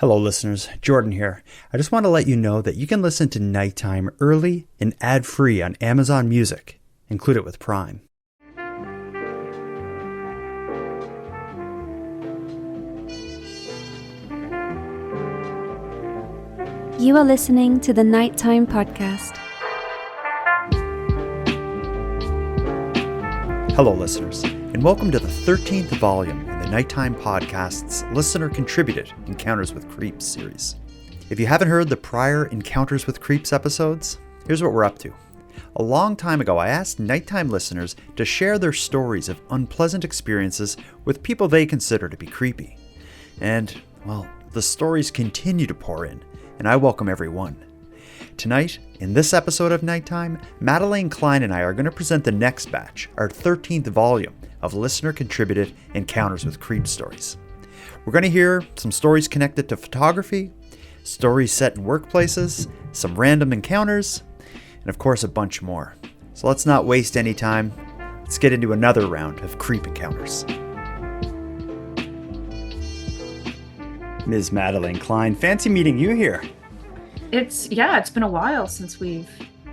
Hello listeners, Jordan here. I just want to let you know that you can listen to Nighttime early and ad-free on Amazon Music. Include it with Prime. You are listening to the Nighttime Podcast. Hello listeners, and welcome to the 13th volume in the Nighttime Podcast's listener-contributed Encounters with Creeps series. If you haven't heard the prior Encounters with Creeps episodes, here's what we're up to. A long time ago, I asked Nighttime listeners to share their stories of unpleasant experiences with people they consider to be creepy. And, well, the stories continue to pour in, and I welcome every one. Tonight, in this episode of Nighttime, Madelanye Klein and I are going to present the next batch, our 13th volume of listener-contributed Encounters with Creep stories. We're going to hear some stories connected to photography, stories set in workplaces, some random encounters, and of course a bunch more. So let's not waste any time. Let's get into another round of creep encounters. Ms. Madelanye Klein, fancy meeting you here. It's been a while since we've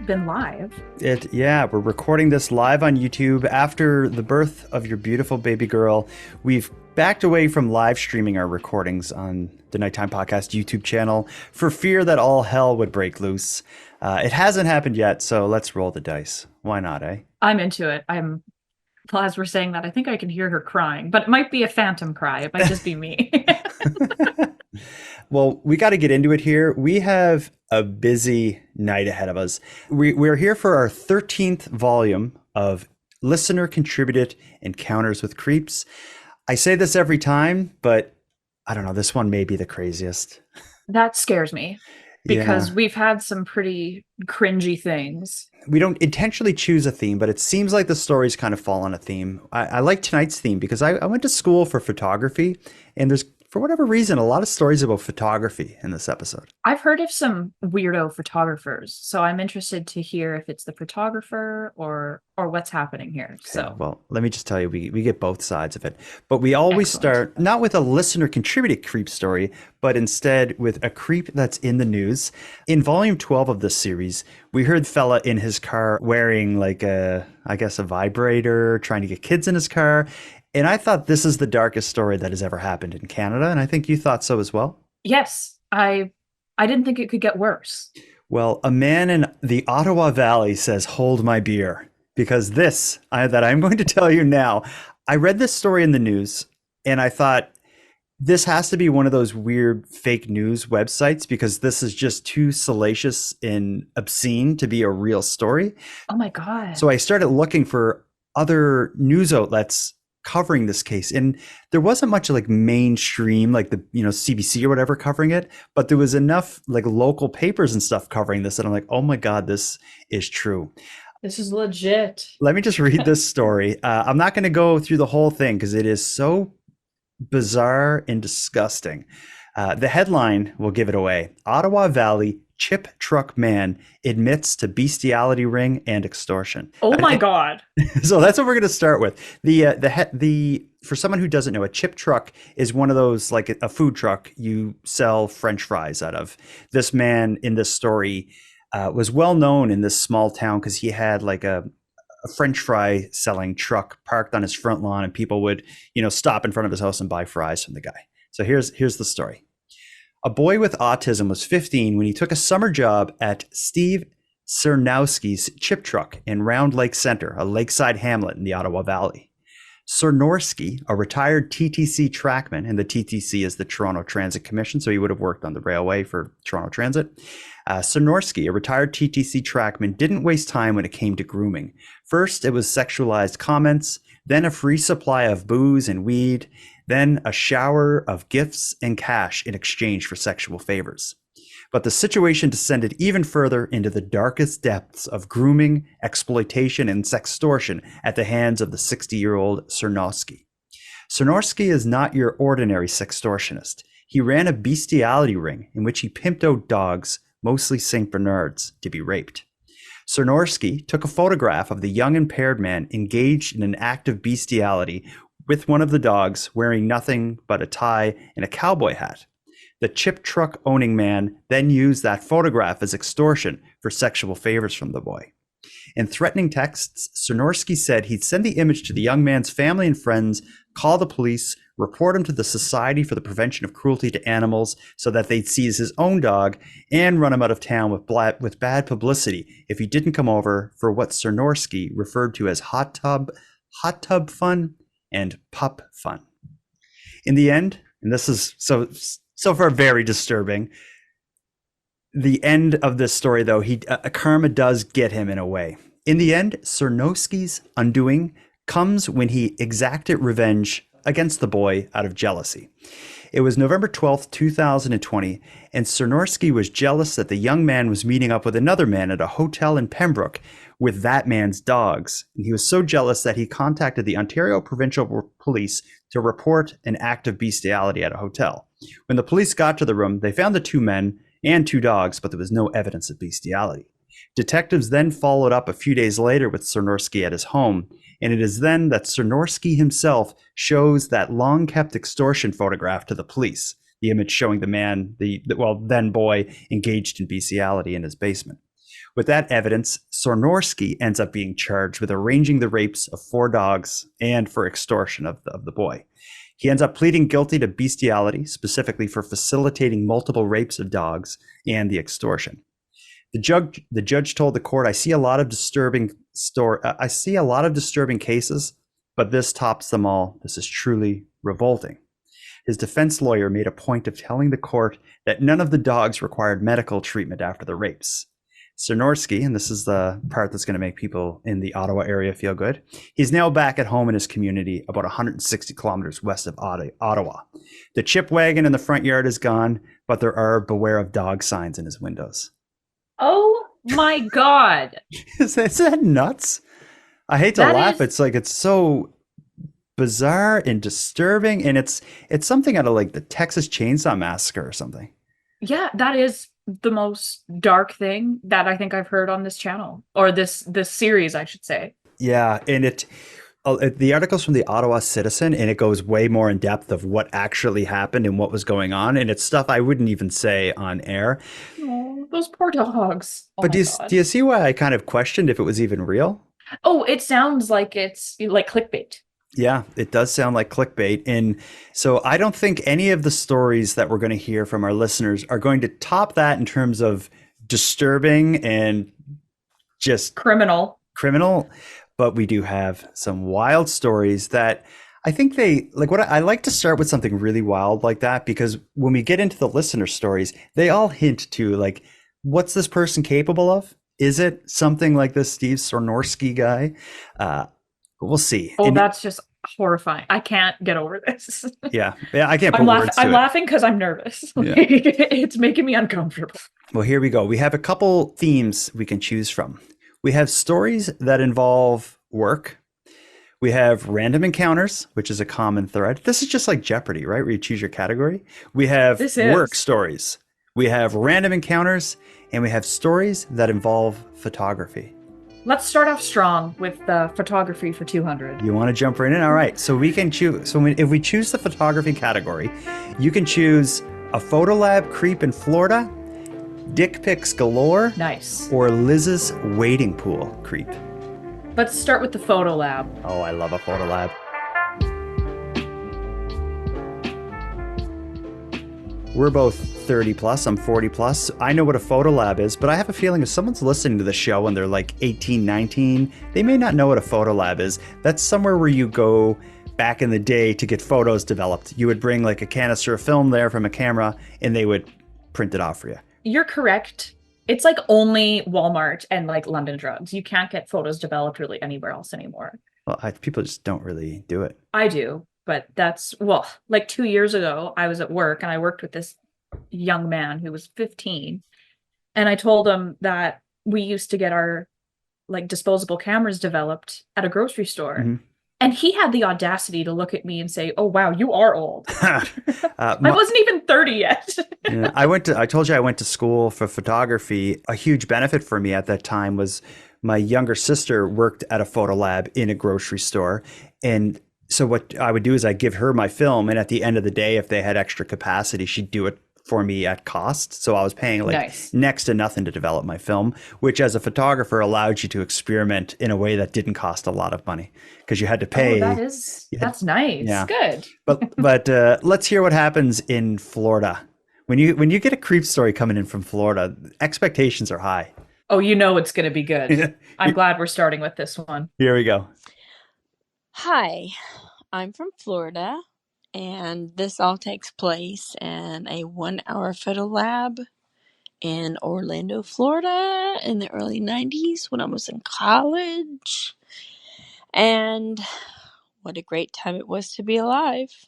been live. We're recording this live on YouTube after the birth of your beautiful baby girl. We've backed away from live streaming our recordings on the Nighttime Podcast YouTube channel for fear that all hell would break loose. It hasn't happened yet, so let's roll the dice. Why not, eh? I'm into it. As we're saying that, I think I can hear her crying, but it might be a phantom cry. It might just be me. Well, we got to get into it here. We have a busy night ahead of us. We're here for our 13th volume of listener-contributed Encounters with Creeps. I say this every time, but I don't know, this one may be the craziest. That scares me because we've had some pretty cringy things. We don't intentionally choose a theme, but it seems like the stories kind of fall on a theme. I like tonight's theme because I went to school for photography, and there's, for whatever reason, a lot of stories about photography in this episode. I've heard of some weirdo photographers, so I'm interested to hear if it's the photographer or what's happening here. Okay, so, well, let me just tell you, we get both sides of it. But we always start not with a listener-contributed creep story, but instead with a creep that's in the news. In volume 12 of this series, we heard fella in his car wearing like a vibrator, trying to get kids in his car. And I thought this is the darkest story that has ever happened in Canada. And I think you thought so as well. Yes, I didn't think it could get worse. Well, a man in the Ottawa Valley says, hold my beer. Because that I'm going to tell you now, I read this story in the news and I thought this has to be one of those weird fake news websites because this is just too salacious and obscene to be a real story. Oh my God. So I started looking for other news outlets covering this case, and there wasn't much like mainstream, like the CBC or whatever covering it, but there was enough like local papers and stuff covering this, and I'm like, oh my God, this is true. This is legit. Let me just read this story. I'm not going to go through the whole thing because it is so bizarre and disgusting. The headline will give it away. Ottawa Valley chip truck man admits to bestiality ring and extortion. Oh my God. So that's what we're going to start with. The for someone who doesn't know, a chip truck is one of those, like a food truck you sell French fries out of. This man in this story was well known in this small town because he had like a French fry selling truck parked on his front lawn, and people would, stop in front of his house and buy fries from the guy. So here's the story. A boy with autism was 15 when he took a summer job at Steve Sernoskie's chip truck in Round Lake Center, a lakeside hamlet in the Ottawa Valley. Sernoskie, a retired TTC trackman, and the TTC is the Toronto Transit Commission, so he would have worked on the railway for Toronto Transit. Sernoskie, a retired TTC trackman, didn't waste time when it came to grooming. First, it was sexualized comments, then a free supply of booze and weed, then a shower of gifts and cash in exchange for sexual favors. But the situation descended even further into the darkest depths of grooming, exploitation, and sextortion at the hands of the 60-year-old Sernoskie. Sernoskie is not your ordinary sextortionist. He ran a bestiality ring in which he pimped out dogs, mostly St. Bernards, to be raped. Sernoskie took a photograph of the young impaired man engaged in an act of bestiality with one of the dogs wearing nothing but a tie and a cowboy hat. The chip truck owning man then used that photograph as extortion for sexual favors from the boy. In threatening texts, Sernoskie said he'd send the image to the young man's family and friends, call the police, report him to the Society for the Prevention of Cruelty to Animals so that they'd seize his own dog, and run him out of town with bad publicity if he didn't come over for what Sernoskie referred to as hot tub fun and pup fun. In the end, and this is so far very disturbing, the end of this story, though, karma does get him in a way. In the end, Sernoskie's undoing comes when he exacted revenge against the boy out of jealousy. It was November 12th, 2020, and Sernoskie was jealous that the young man was meeting up with another man at a hotel in Pembroke with that man's dogs. And he was so jealous that he contacted the Ontario Provincial Police to report an act of bestiality at a hotel. When the police got to the room, they found the two men and two dogs, but there was no evidence of bestiality. Detectives then followed up a few days later with Sernoskie at his home, and it is then that Sernoskie himself shows that long-kept extortion photograph to the police, the image showing the man, then boy, engaged in bestiality in his basement. With that evidence, Sernoskie ends up being charged with arranging the rapes of 4 dogs and for extortion of the boy. He ends up pleading guilty to bestiality, specifically for facilitating multiple rapes of dogs and the extortion. The judge told the court, "I see a lot of disturbing cases, but this tops them all. This is truly revolting." His defense lawyer made a point of telling the court that none of the dogs required medical treatment after the rapes. Sernoskie, and this is the part that's going to make people in the Ottawa area feel good, he's now back at home in his community about 160 kilometers west of Ottawa. The chip wagon in the front yard is gone, but there are beware of dog signs in his windows. Oh my God. Is that nuts? I hate to laugh. It's so bizarre and disturbing, and it's something out of like the Texas Chainsaw Massacre or something. Yeah, that is the most dark thing that I think I've heard on this channel, or this series, I should say. Yeah, and the article's from the Ottawa Citizen, and it goes way more in depth of what actually happened and what was going on, and it's stuff I wouldn't even say on air. Oh, those poor dogs. Oh, but do you see why I kind of questioned if it was even real? Oh, it sounds like it's like clickbait. Yeah, it does sound like clickbait. And so I don't think any of the stories that we're going to hear from our listeners are going to top that in terms of disturbing and just criminal. But we do have some wild stories that I think I like to start with something really wild like that, because when we get into the listener stories, they all hint to like, what's this person capable of? Is it something like this Steve Sernoskie guy? But we'll see. Oh, that's just horrifying. I can't get over this. Yeah, I can't put words to it. I'm laughing because I'm nervous. Yeah. It's making me uncomfortable. Well, here we go. We have a couple themes we can choose from. We have stories that involve work. We have random encounters, which is a common thread. This is just like Jeopardy, right? Where you choose your category. We have work stories. We have random encounters, and we have stories that involve photography. Let's start off strong with photography for 200. You want to jump right in? All right. So we can choose. So if we choose the photography category, you can choose a photo lab creep in Florida, dick pics galore, nice, or Liz's wading pool creep. Let's start with the photo lab. Oh, I love a photo lab. We're both 30 plus, I'm 40 plus. I know what a photo lab is, but I have a feeling if someone's listening to the show and they're like 18, 19, they may not know what a photo lab is. That's somewhere where you go back in the day to get photos developed. You would bring like a canister of film there from a camera and they would print it off for you. You're correct. It's like only Walmart and like London Drugs. You can't get photos developed really anywhere else anymore. Well, people just don't really do it. I do. But like 2 years ago, I was at work and I worked with this young man who was 15. And I told him that we used to get our like disposable cameras developed at a grocery store. Mm-hmm. And he had the audacity to look at me and say, "Oh, wow, you are old." I wasn't even 30 yet. Yeah, I told you I went to school for photography. A huge benefit for me at that time was my younger sister worked at a photo lab in a grocery store. So what I would do is I'd give her my film, and at the end of the day, if they had extra capacity, she'd do it for me at cost. So I was paying like Nice. next to nothing to develop my film, which as a photographer allowed you to experiment in a way that didn't cost a lot of money because you had to Oh, pay. that's nice. Yeah. Good. But let's hear what happens in Florida. When you get a creep story coming in from Florida, expectations are high. Oh, you know it's going to be good. I'm glad we're starting with this one. Here we go. Hi, I'm from Florida, and this all takes place in a 1 hour photo lab in Orlando, Florida in the early 90s when I was in college. And what a great time it was to be alive.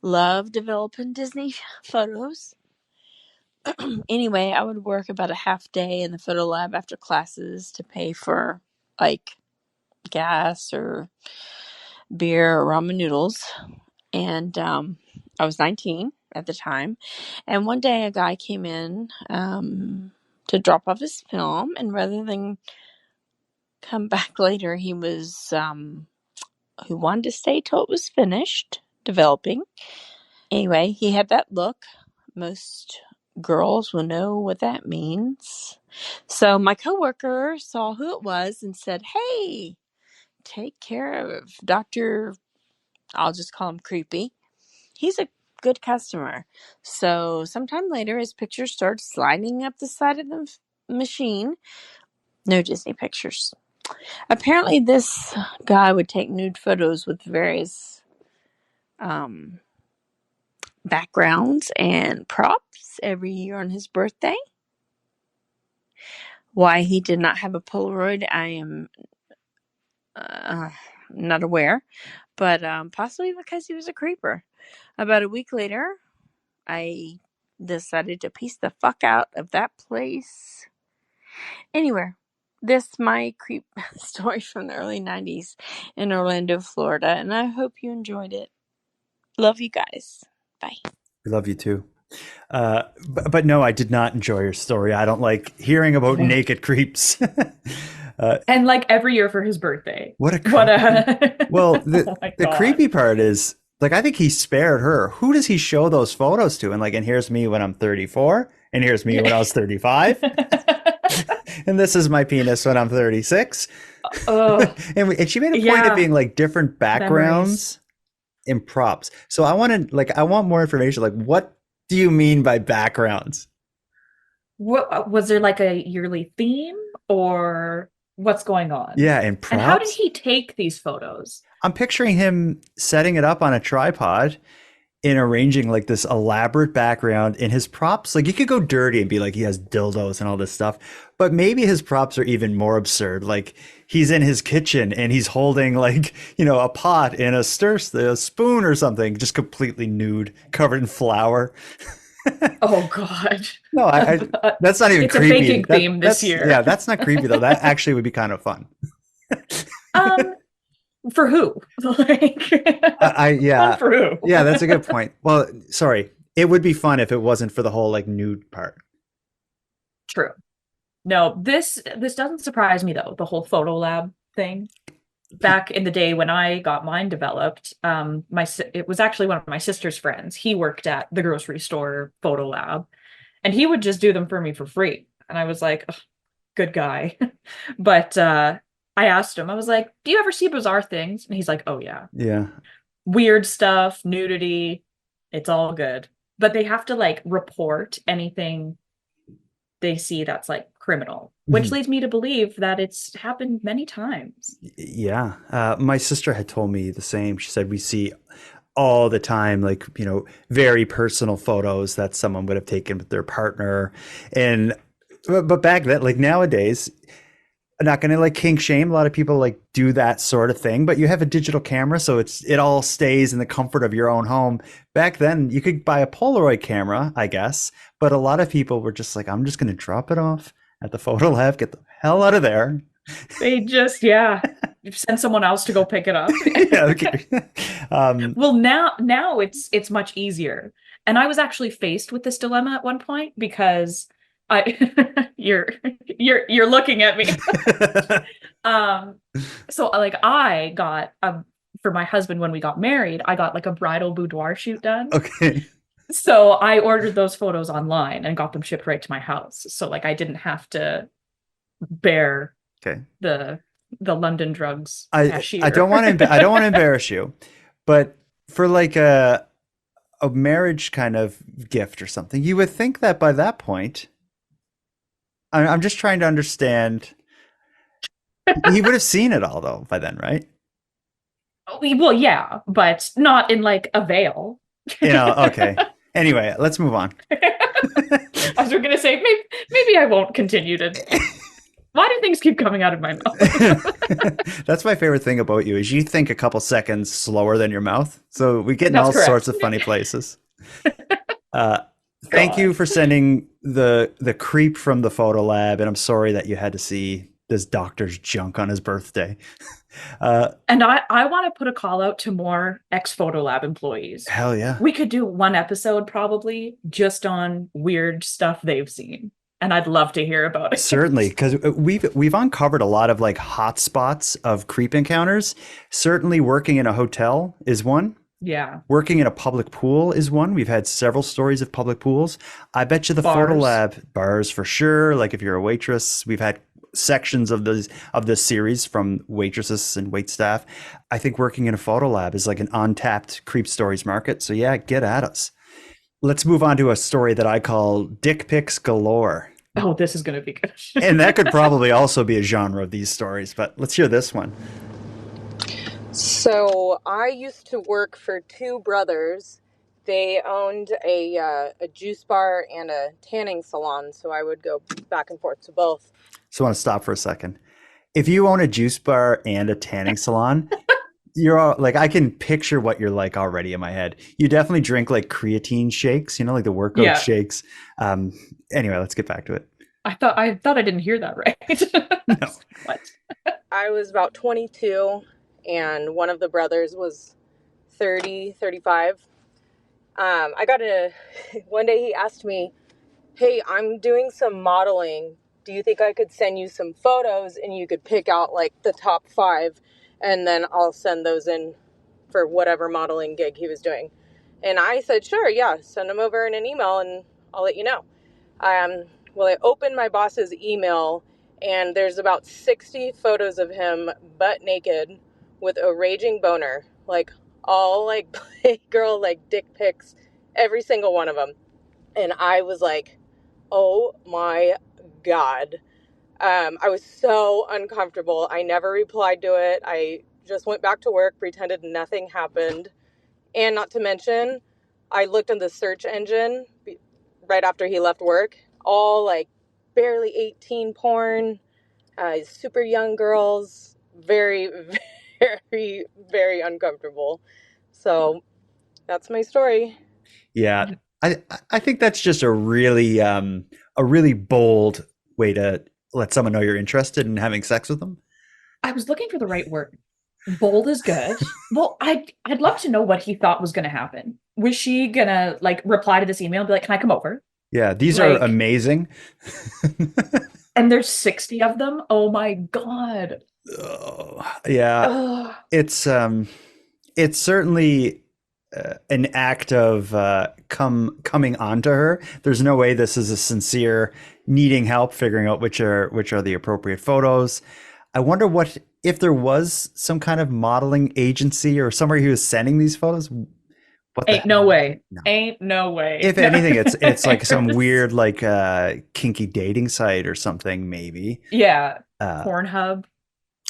Love developing Disney photos. Anyway, I would work about a half day in the photo lab after classes to pay for like gas or beer or ramen noodles. And I was 19 at the time. And one day a guy came in to drop off his film. And rather than come back later, he wanted to stay till it was finished developing. Anyway, he had that look. Most girls will know what that means. So my coworker saw who it was and said, "Hey, take care of Dr. I'll just call him Creepy. He's a good customer." So sometime later, his picture starts sliding up the side of the machine. No Disney pictures. Apparently, this guy would take nude photos with various backgrounds and props every year on his birthday. Why he did not have a Polaroid, I am not aware, but possibly because he was a creeper. About a week later, I decided to piece the fuck out of that place. Anyway, this my creep story from the early 90s in Orlando, Florida, and I hope you enjoyed it. Love you guys. Bye. We love you too. But no, I did not enjoy your story. I don't like hearing about naked creeps. And like every year for his birthday. What a well, Oh my the God. creepy part is like I think he spared her. Who does he show those photos to? And here's me when I'm 34, and here's me when I was 35, and this is my penis when I'm 36. Oh, And she made a point of being like different backgrounds and props. So I want more information. Like, what do you mean by backgrounds? what was there like a yearly theme or what's going on? Yeah, and props. And how did he take these photos? I'm picturing him setting it up on a tripod and arranging like this elaborate background in his props. Like you could go dirty and be like he has dildos and all this stuff, but maybe his props are even more absurd. Like he's in his kitchen and he's holding like, a pot and a spoon or something, just completely nude, covered in flour. Oh God. No, that's not even it's creepy. It's a baking theme this year. Yeah, that's not creepy though. That actually would be kind of fun. For who? Yeah. Fun for who? Yeah, that's a good point. Well, sorry. It would be fun if it wasn't for the whole like nude part. True. No, this doesn't surprise me though, the whole photo lab thing. Back in the day when I got mine developed, it was actually one of my sister's friends. He worked at the grocery store photo lab, and he would just do them for me for free. And I was like, good guy. But I asked him, I was like, do you ever see bizarre things? And he's like, oh yeah. Yeah. Weird stuff, nudity, it's all good. But they have to like report anything they see that's like criminal, which leads me to believe that it's happened many times. Yeah. My sister had told me the same. She said we see all the time, like, very personal photos that someone would have taken with their partner. But back then, like nowadays, I'm not going to like kink shame. A lot of people like do that sort of thing, but you have a digital camera, so it all stays in the comfort of your own home. Back then, you could buy a Polaroid camera, I guess, but a lot of people were just like, I'm just going to drop it off at the photo lab, get the hell out of there. They just, send someone else to go pick it up. Yeah, okay. Well, now it's much easier. And I was actually faced with this dilemma at one point because you're looking at me. So like I got for my husband when we got married, I got like a bridal boudoir shoot done. Okay. So I ordered those photos online and got them shipped right to my house. So like I didn't have to bear Okay. the London drugs I cashier. don't want to I don't want to embarrass you, but for like a marriage kind of gift or something, you would think that by that point, I'm just trying to understand. He would have seen it all though by then, right? Well, yeah, but not in like a veil. Okay. Anyway, let's move on. I was gonna say maybe I won't continue to. Why do things keep coming out of my mouth? That's my favorite thing about you is you think a couple seconds slower than your mouth. So we get in That's all correct. sorts of funny places. Thank you for sending the creep from the photo lab, and I'm sorry that you had to see this doctor's junk on his birthday. And I want to put a call out to more ex-photo lab employees. Hell yeah. We could do one episode probably just on weird stuff they've seen. And I'd love to hear about it. Certainly, because we've uncovered a lot of like hot spots of creep encounters. Certainly working in a hotel is one. Yeah. Working in a public pool is one. We've had several stories of public pools. I bet you the photo lab bars for sure. Like if you're a waitress, we've had sections of this series from waitresses and wait staff. I think working in a photo lab is like an untapped creep stories market. So yeah, get at us. Let's move on to a story that I call Dick Pics Galore. Oh, this is going to be good. And that could probably also be a genre of these stories, but let's hear this one. So I used to work for two brothers. They owned a juice bar and a tanning salon, so I would go back and forth to both. So I want to stop for a second. If you own a juice bar and a tanning salon, you're all, like, I can picture what you're like already in my head. You definitely drink like creatine shakes, like the workout shakes. Anyway, let's get back to it. I thought I didn't hear that right. No. What? I was about 22 and one of the brothers was 30, 35. One day he asked me, "Hey, I'm doing some modeling. Do you think I could send you some photos and you could pick out like the top 5 and then I'll send those in for whatever modeling gig he was doing?" And I said, "Sure, yeah, send them over in an email and I'll let you know." Well, I opened my boss's email and there's about 60 photos of him butt naked with a raging boner, like all like Playgirl, like dick pics, every single one of them. And I was like, oh my God. I was so uncomfortable. I never replied to it. I just went back to work, pretended nothing happened. And not to mention, I looked in the search engine right after he left work, all like barely 18 porn, super young girls, very, very, very uncomfortable. So that's my story. Yeah. I think that's just a really bold way to let someone know you're interested in having sex with them. I was looking for the right word. Bold is good. Well, I'd love to know what he thought was going to happen. Was she going to like reply to this email and be like, "Can I come over?" Yeah, these are amazing. And there's 60 of them. Oh my God. Oh, yeah. It's certainly an act of coming onto her. There's no way this is a sincere needing help figuring out which are the appropriate photos. I wonder what if there was some kind of modeling agency or somewhere he was sending these photos. Ain't no way. No. Ain't no way. If anything, it's like some weird like kinky dating site or something, maybe. Yeah. Pornhub.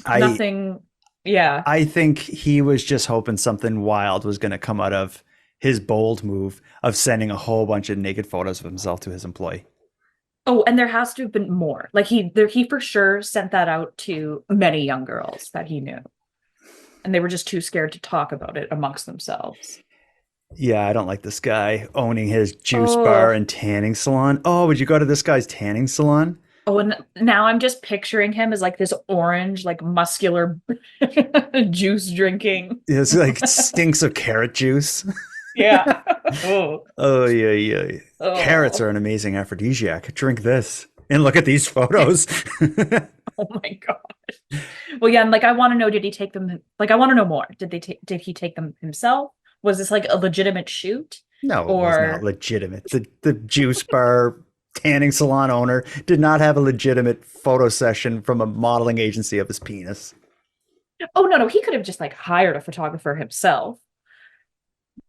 Nothing. Yeah. I think he was just hoping something wild was going to come out of his bold move of sending a whole bunch of naked photos of himself to his employee. Oh, and there has to have been more. Like he for sure sent that out to many young girls that he knew. And they were just too scared to talk about it amongst themselves. Yeah, I don't like this guy owning his juice bar and tanning salon. Oh, would you go to this guy's tanning salon? Oh, and now I'm just picturing him as like this orange, like muscular juice drinking. It's like stinks of carrot juice. Yeah. Oh, yeah. Oh. Carrots are an amazing aphrodisiac. Drink this and look at these photos. Oh my God. Well, yeah, and like I want to know, did he take them? Like I want to know more. Did he take them himself? Was this like a legitimate shoot? No, it was not Or legitimate. The juice bar tanning salon owner did not have a legitimate photo session from a modeling agency of his penis. oh no, he could have just like hired a photographer himself.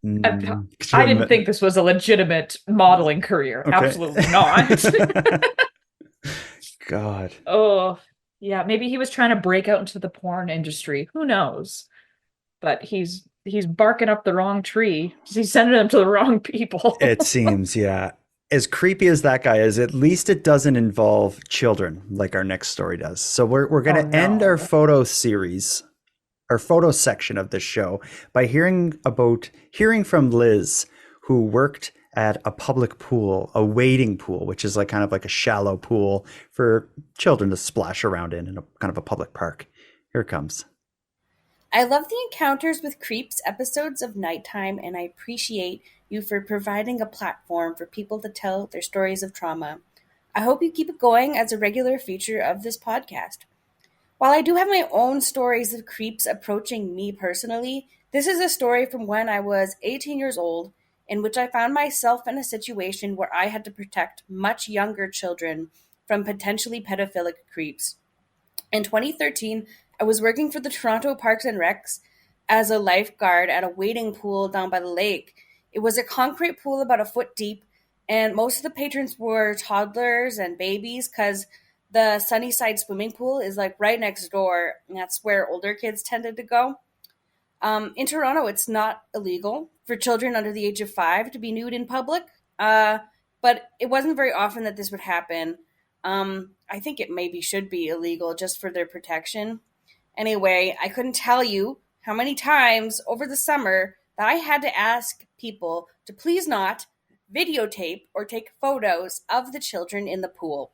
I, Could you I didn't think this was a legitimate modeling career. Okay. Absolutely not. God. Oh, yeah, maybe he was trying to break out into the porn industry. Who knows? But he's barking up the wrong tree. He's sending them to the wrong people. It seems, yeah. As creepy as that guy is, at least it doesn't involve children like our next story does. So we're Oh going to end our no. photo series, our photo section of this show by hearing from Liz, who worked at a public pool, a wading pool, which is like kind of like a shallow pool for children to splash around in a kind of a public park. Here it comes. I love the Encounters with Creeps episodes of Nighttime, and I appreciate you for providing a platform for people to tell their stories of trauma. I hope you keep it going as a regular feature of this podcast. While I do have my own stories of creeps approaching me personally, this is a story from when I was 18 years old, in which I found myself in a situation where I had to protect much younger children from potentially pedophilic creeps. In 2013, I was working for the Toronto Parks and Recs as a lifeguard at a wading pool down by the lake. It was a concrete pool about a foot deep, and most of the patrons were toddlers and babies because the Sunnyside swimming pool is like right next door, and that's where older kids tended to go. In Toronto, it's not illegal for children under the age of 5 to be nude in public, but it wasn't very often that this would happen. I think it maybe should be illegal just for their protection. Anyway, I couldn't tell you how many times over the summer that I had to ask people to please not videotape or take photos of the children in the pool.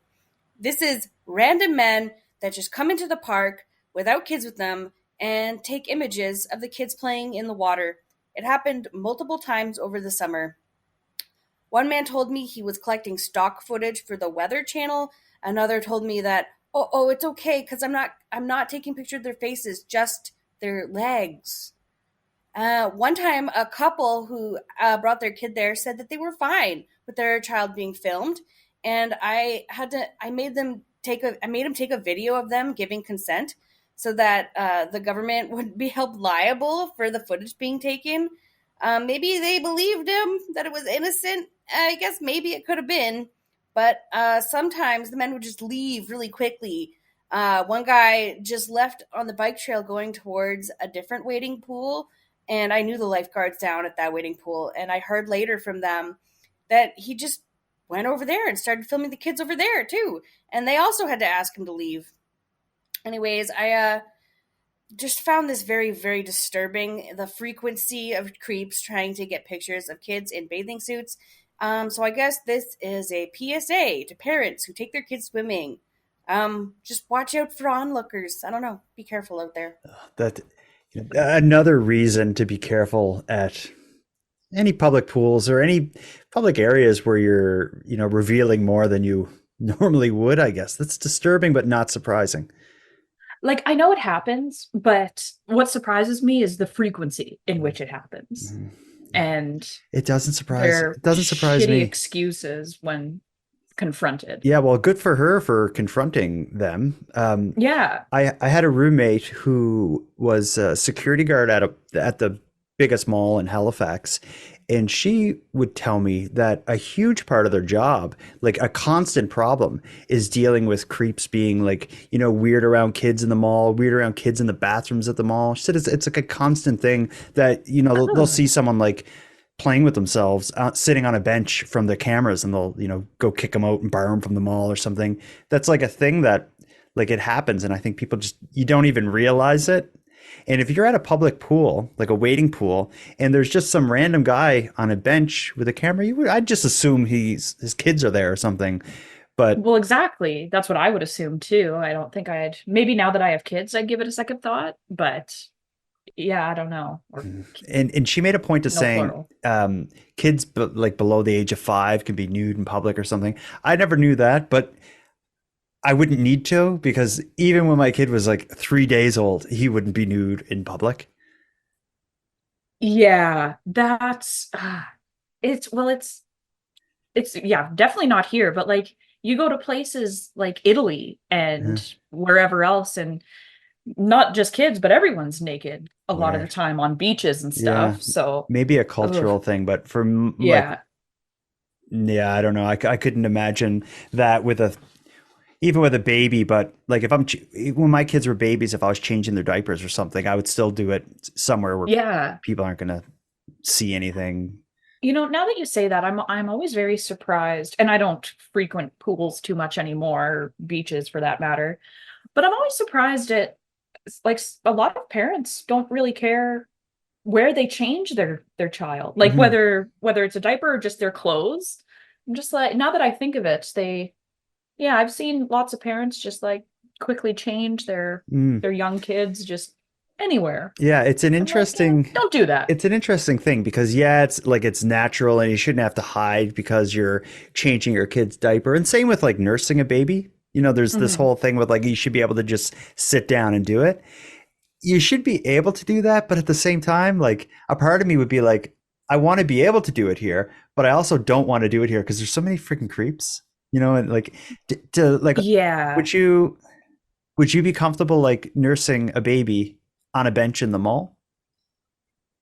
This is random men that just come into the park without kids with them and take images of the kids playing in the water. It happened multiple times over the summer. One man told me he was collecting stock footage for the Weather Channel. Another told me that, oh, it's okay because I'm not taking pictures of their faces, just their legs. One time, a couple who brought their kid there said that they were fine with their child being filmed, and I made them take a video of them giving consent, so that the government would be held liable for the footage being taken. Maybe they believed him that it was innocent. I guess maybe it could have been, but sometimes the men would just leave really quickly. One guy just left on the bike trail going towards a different wading pool, and I knew the lifeguards down at that wading pool, and I heard later from them that he just went over there and started filming the kids over there too, and they also had to ask him to leave. Anyways, I just found this very, very disturbing, the frequency of creeps trying to get pictures of kids in bathing suits. So I guess this is a PSA to parents who take their kids swimming. Just watch out for onlookers. I don't know. Be careful out there. That another reason to be careful at any public pools or any public areas where you're, revealing more than you normally would, I guess. That's disturbing, but not surprising. Like, I know it happens, but what surprises me is the frequency in which it happens. And It doesn't their surprise shitty me. excuses when confronted. Yeah, well, good for her for confronting them. Yeah. I had a roommate who was a security guard at the biggest mall in Halifax, and she would tell me that a huge part of their job, like a constant problem, is dealing with creeps being like, weird around kids in the mall, weird around kids in the bathrooms at the mall. She said it's like a constant thing that, they'll see someone like playing with themselves sitting on a bench from the cameras, and they'll, go kick them out and bar them from the mall or something. That's like a thing that like it happens. And I think people you don't even realize it. And if you're at a public pool, like a wading pool, and there's just some random guy on a bench with a camera, I'd just assume his kids are there or something. But Well, exactly. That's what I would assume too. I don't think maybe now that I have kids, I'd give it a second thought, but yeah, I don't know. and she made a point of No saying plural. kids like below the age of 5 can be nude in public or something. I never knew that, but I wouldn't need to, because even when my kid was like 3 days old, he wouldn't be nude in public. Yeah, it's yeah, definitely not here, but like you go to places like Italy Yeah. and wherever else, and not just kids, but everyone's naked a lot of the Where, time on beaches and yeah, stuff. So, maybe a ugh, cultural thing, but for like, yeah. yeah, I don't know. I couldn't imagine that with a even with a baby. But like, if when my kids were babies, if I was changing their diapers or something, I would still do it somewhere where Yeah. people aren't gonna see anything. Now that you say that, I'm always very surprised, and I don't frequent pools too much anymore, or beaches for that matter. But I'm always surprised at like a lot of parents don't really care where they change their child, like Hmm. whether it's a diaper or just their clothes. I'm just like, now that I think of it, yeah, I've seen lots of parents just like quickly change Mm. their young kids just anywhere. Yeah, I'm like, yeah, don't do that. it's an interesting thing because yeah, it's like it's natural and you shouldn't have to hide because you're changing your kid's diaper. And same with like nursing a baby. There's this Hmm. whole thing with like you should be able to just sit down and do it. You should be able to do that, but at the same time, like a part of me would be like, I want to be able to do it here, but I also don't want to do it here because there's so many freaking creeps, and like to like, Yeah. would you would you be comfortable like nursing a baby on a bench in the mall?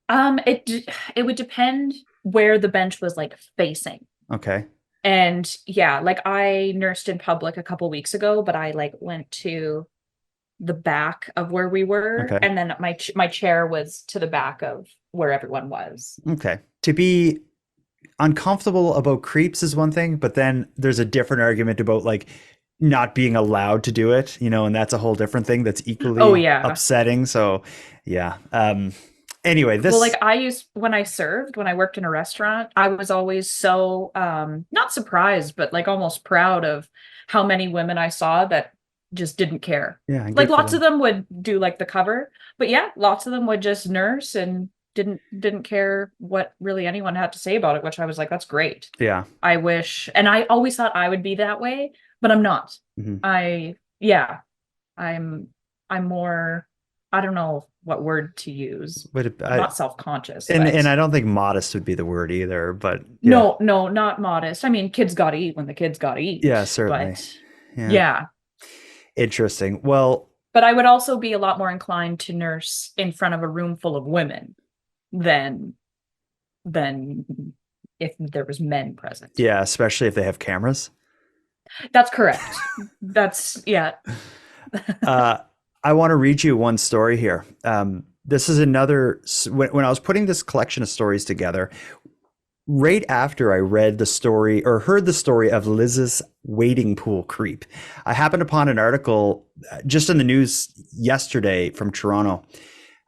It would depend where the bench was like facing. Okay. And yeah, like I nursed in public a couple weeks ago, but I like went to the back of where we were, Okay. and then my chair was to the back of where everyone was. Okay. To be uncomfortable about creeps is one thing, but then there's a different argument about like not being allowed to do it, and that's a whole different thing that's Oh equally yeah. upsetting. So, yeah. Anyway, Well, like this, when I worked in a restaurant, I was always so not surprised, but like almost proud of how many women I saw that just didn't care. yeah, Like good for lots of them. them would do like the cover, but yeah, lots of them would just nurse and didn't care what really anyone had to say about it, which I was like, that's great. Yeah. I wish, and I always thought I would be that way, but I'm not. Mhm. Yeah, I'm I'm more, I don't know what word to use. But I'm not self-conscious, and but I don't think modest would be the word either, but yeah. no, no, not modest. I mean, kids gotta eat when the kids gotta Yeah, eat, certainly. but Yeah. yeah. Interesting. Well, But I would also be a lot more inclined to nurse in front of a room full of women than than if there was men present. yeah, especially if they have cameras. That's correct. That's yeah. Uh, I want to read you one story here. This is another, when I was putting this collection of stories together, right after I read the story or heard the story of Liz's wading pool creep, I happened upon an article just in the news yesterday from Toronto.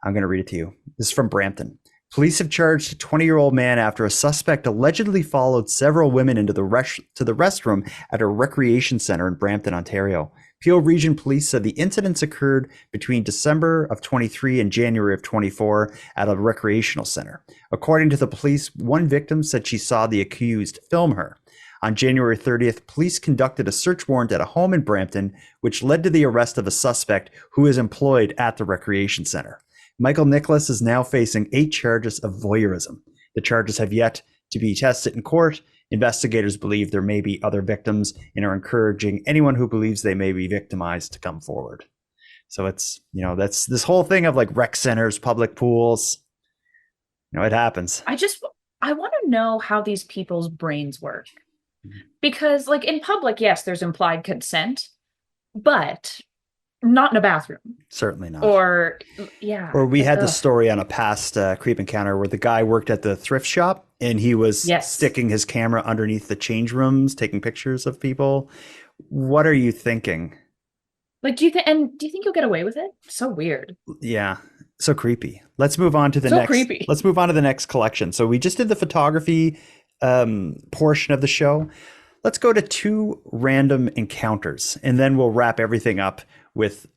I'm going to read it to you. This is from Brampton. Police have charged a 20-year-old man after a suspect allegedly followed several women into the restroom at a recreation center in Brampton, Ontario. Peel Region Police said the incidents occurred between December of 23 and January of 24 at a recreational center. According to the police, one victim said she saw the accused film her. On January 30th, police conducted a search warrant at a home in Brampton, which led to the arrest of a suspect who is employed at the recreation center. Michael Nicholas is now facing 8 charges of voyeurism. The charges have yet to be tested in court. Investigators believe there may be other victims and are encouraging anyone who believes they may be victimized to come forward. So it's, that's this whole thing of like rec centers, public pools. It happens. I want to know how these people's brains work. Because like in public, yes, there's implied consent, but not in a bathroom. Certainly not. Or yeah. Or we like, had the ugh. story on a past creep encounter where the guy worked at the thrift shop and he was Yes. sticking his camera underneath the change rooms, taking pictures of people. What are you thinking? Like, do you think you'll get away with it? So weird. Yeah, so creepy. Let's move on to the So next. creepy. Let's move on to the next collection. So we just did the photography portion of the show. Let's go to 2 random encounters, and then we'll wrap everything up with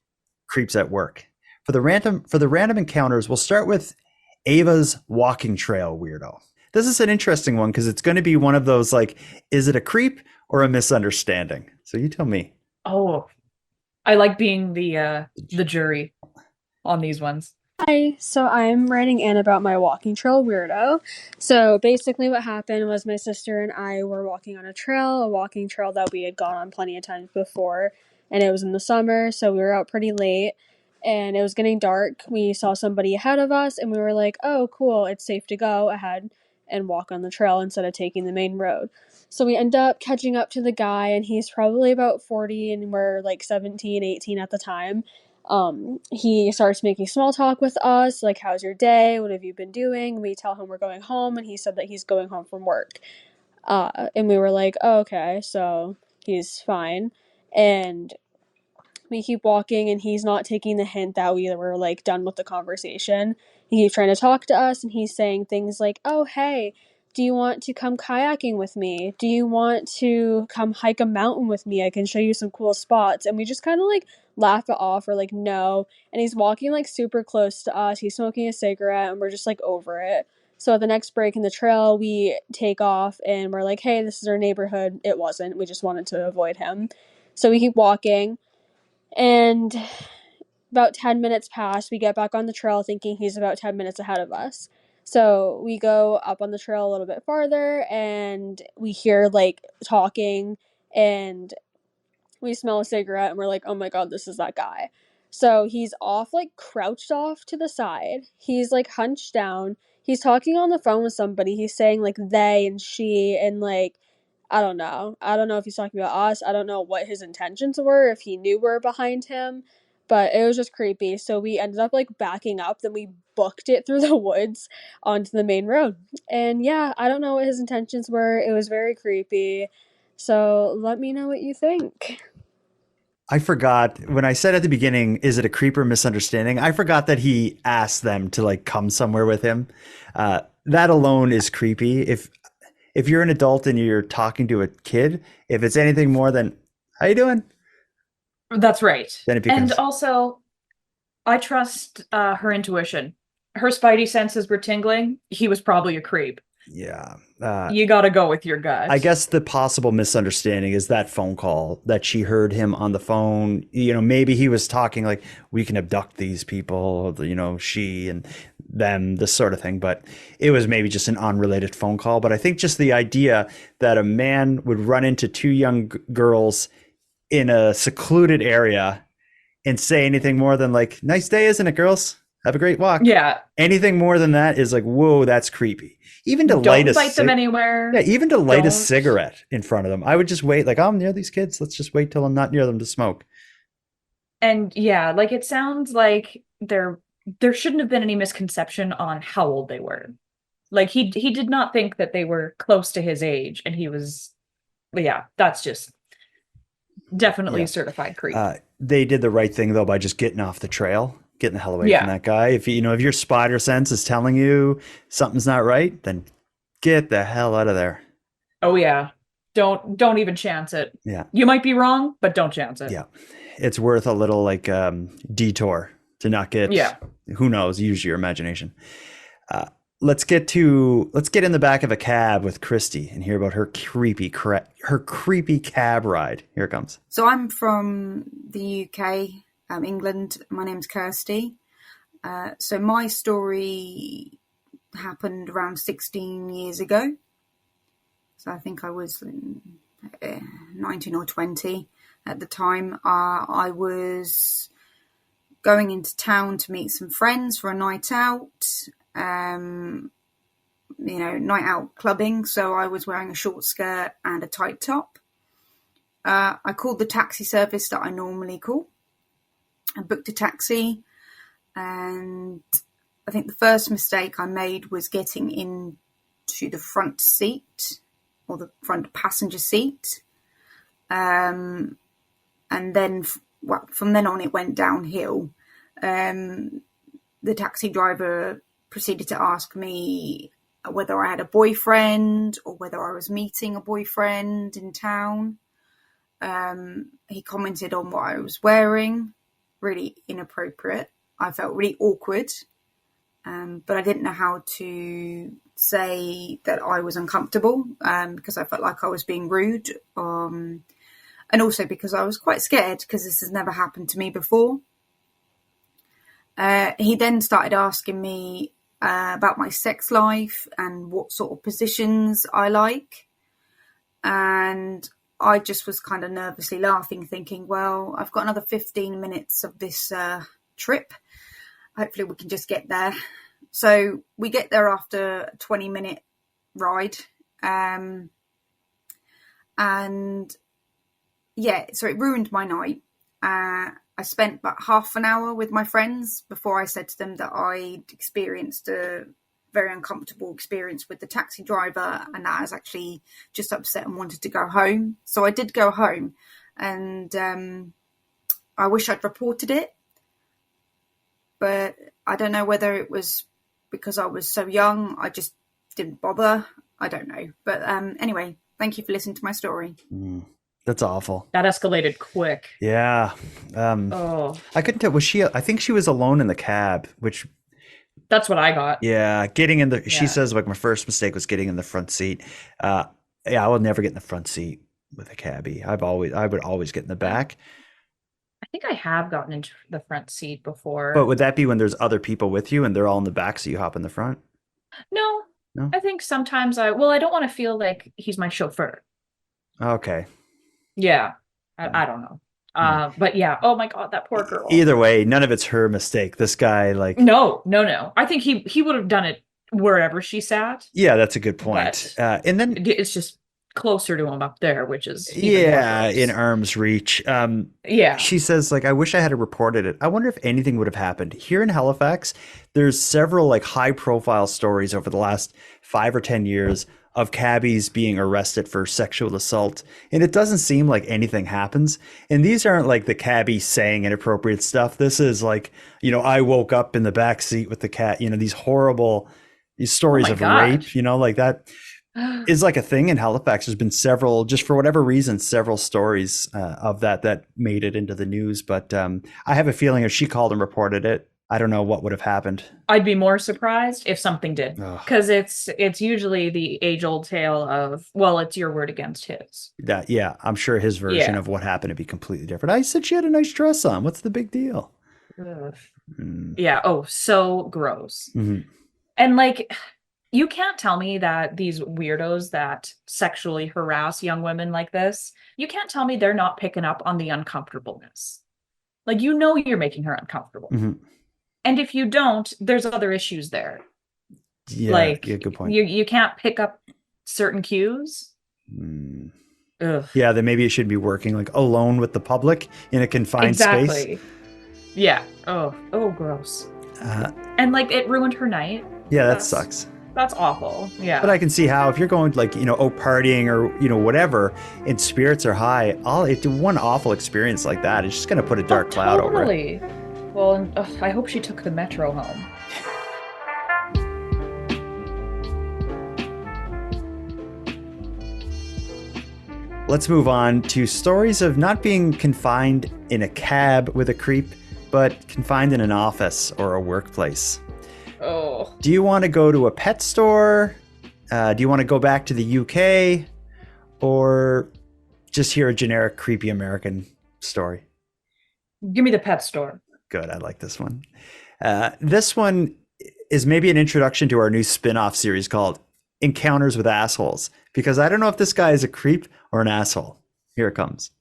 creeps at work. For the random encounters, we'll start with Ava's walking trail weirdo. This is an interesting one because it's going to be one of those like, is it a creep or a misunderstanding? So you tell me. Oh, I like being the jury on these ones. Hi, so I'm writing in about my walking trail weirdo. So basically what happened was my sister and I were walking on a walking trail that we had gone on plenty of times before, and it was in the summer, so we were out pretty late, and it was getting dark. We saw somebody ahead of us, and we were like, oh, cool, it's safe to go ahead and walk on the trail instead of taking the main road. So we end up catching up to the guy, and he's probably about 40, and we're like 17, 18 at the time. He starts making small talk with us, like, how's your day? What have you been doing? We tell him we're going home, and he said that he's going home from work. And we were like, oh, okay, so he's fine. And we keep walking, and he's not taking the hint that we were, like, done with the conversation. He keeps trying to talk to us, and he's saying things like, oh, hey, do you want to come kayaking with me? Do you want to come hike a mountain with me? I can show you some cool spots. And we just kind of, like, laugh it off. We're like, no. And he's walking, like, super close to us. He's smoking a cigarette, and we're just, like, over it. So at the next break in the trail, we take off, and we're like, hey, this is our neighborhood. It wasn't. We just wanted to avoid him. So we keep walking. And about 10 minutes pass, we get back on the trail thinking he's about 10 minutes ahead of us. So we go up on the trail a little bit farther, and we hear, like, talking, and we smell a cigarette, and we're like, oh my god, this is that guy. So he's off, like, crouched off to the side. He's, like, hunched down. He's talking on the phone with somebody. He's saying, like, they and she, and, like, I don't know. I don't know if he's talking about us. I don't know what his intentions were, if he knew we were behind him, but it was just creepy. So we ended up, like, backing up, then we booked it through the woods onto the main road. And yeah, I don't know what his intentions were. It was very creepy. So let me know what you think. I forgot when I said at the beginning, is it a creeper misunderstanding? I forgot that he asked them to, like, come somewhere with him. That alone is creepy. If you're an adult and you're talking to a kid, if it's anything more than, how you doing? That's right. Then it becomes... And also, I trust her intuition. Her spidey senses were tingling. He was probably a creep. Yeah. You gotta go with your gut. I guess the possible misunderstanding is that phone call that she heard him on the phone. You know, maybe he was talking like, we can abduct these people, you know, she and them, this sort of thing. But it was maybe just an unrelated phone call. But I think just the idea that a man would run into two young girls in a secluded area and say anything more than like, nice day, isn't it, girls? Have a great walk. Yeah. Anything more than that is like, whoa, that's creepy. Even to Don't light a them anywhere. Yeah, even to light a cigarette in front of them. I would just wait, like, oh, I'm near these kids. Let's just wait till I'm not near them to smoke. And yeah, like, it sounds like there shouldn't have been any misconception on how old they were. Like, he did not think that they were close to his age, and he was, yeah, that's just definitely certified creep. They did the right thing though by just getting off the trail, getting the hell away from that guy. If if your spider sense is telling you something's not right, then get the hell out of there. Oh yeah. Don't even chance it. Yeah. You might be wrong, but don't chance it. Yeah. It's worth a little like detour to not get, who knows, use your imagination. Let's get in the back of a cab with Christy and hear about her creepy cab ride. Here it comes. So I'm from the UK, England. My name's Kirsty. So my story happened around 16 years ago. So I think I was 19 or 20 at the time. I was going into town to meet some friends for a night out. Night out clubbing. So I was wearing a short skirt and a tight top. I called the taxi service that I normally call. I booked a taxi, and I think the first mistake I made was getting into the front seat or the front passenger seat. And then, from then on, it went downhill. The taxi driver proceeded to ask me whether I had a boyfriend or whether I was meeting a boyfriend in town. He commented on what I was wearing, really inappropriate. I felt really awkward, but I didn't know how to say that I was uncomfortable because I felt like I was being rude, and also because I was quite scared because this has never happened to me before. He then started asking me about my sex life and what sort of positions I like. And I just was kind of nervously laughing, thinking, well, I've got another 15 minutes of this trip. Hopefully we can just get there. So we get there after a 20-minute ride. And yeah, so it ruined my night. I spent about half an hour with my friends before I said to them that I'd experienced a very uncomfortable experience with the taxi driver, and that I was actually just upset and wanted to go home. So I did go home, and I wish I'd reported it, but I don't know whether it was because I was so young, I just didn't bother. I don't know. But anyway, thank you for listening to my story. That's awful. That escalated quick. Yeah. I couldn't tell. Was she? I think she was alone in the cab, which. That's what I got. Yeah, getting in the. She says like my first mistake was getting in the front seat. Yeah, I will never get in the front seat with a cabbie. I would always get in the back. I think I have gotten into the front seat before. But would that be when there's other people with you and they're all in the back, so you hop in the front? No. I think sometimes I don't want to feel like he's my chauffeur. Okay. Yeah. I don't know. But yeah, oh my God, that poor girl. Either way, none of it's her mistake. This guy, like, no. I think he would have done it wherever she sat. Yeah, that's a good point. And then it's just closer to him up there, which is in arm's reach. She says, like, I wish I had reported it. I wonder if anything would have happened here in Halifax. There's several like high profile stories over the last 5 or 10 years of cabbies being arrested for sexual assault. And it doesn't seem like anything happens. And these aren't like the cabbie saying inappropriate stuff. This is like, I woke up in the back seat with the cat, these horrible stories of rape, like that is like a thing in Halifax. There's been several, just for whatever reason, several stories of that made it into the news. But I have a feeling if she called and reported it, I don't know what would have happened. I'd be more surprised if something did, because it's usually the age-old tale of, well, it's your word against his. I'm sure his version of what happened would be completely different. I said she had a nice dress on. What's the big deal? Yeah. Oh, so gross. Mm-hmm. And like, you can't tell me that these weirdos that sexually harass young women like this, you can't tell me they're not picking up on the uncomfortableness. Like, you're making her uncomfortable. Mm-hmm. And if you don't, there's other issues there. Yeah, good point. You can't pick up certain cues. Ugh. Yeah, then maybe it should be working like alone with the public in a confined space. Yeah. Oh, gross. And like, it ruined her night. Yeah, that sucks. That's awful. Yeah. But I can see how if you're going like, partying or, whatever, and spirits are high, one awful experience like that is just going to put a dark cloud over it. Well, I hope she took the metro home. Let's move on to stories of not being confined in a cab with a creep, but confined in an office or a workplace. Oh. Do you want to go to a pet store? Do you want to go back to the UK? Or just hear a generic creepy American story? Give me the pet store. Good. I like this one. This one is maybe an introduction to our new spin-off series called Encounters with Assholes, because I don't know if this guy is a creep or an asshole. Here it comes.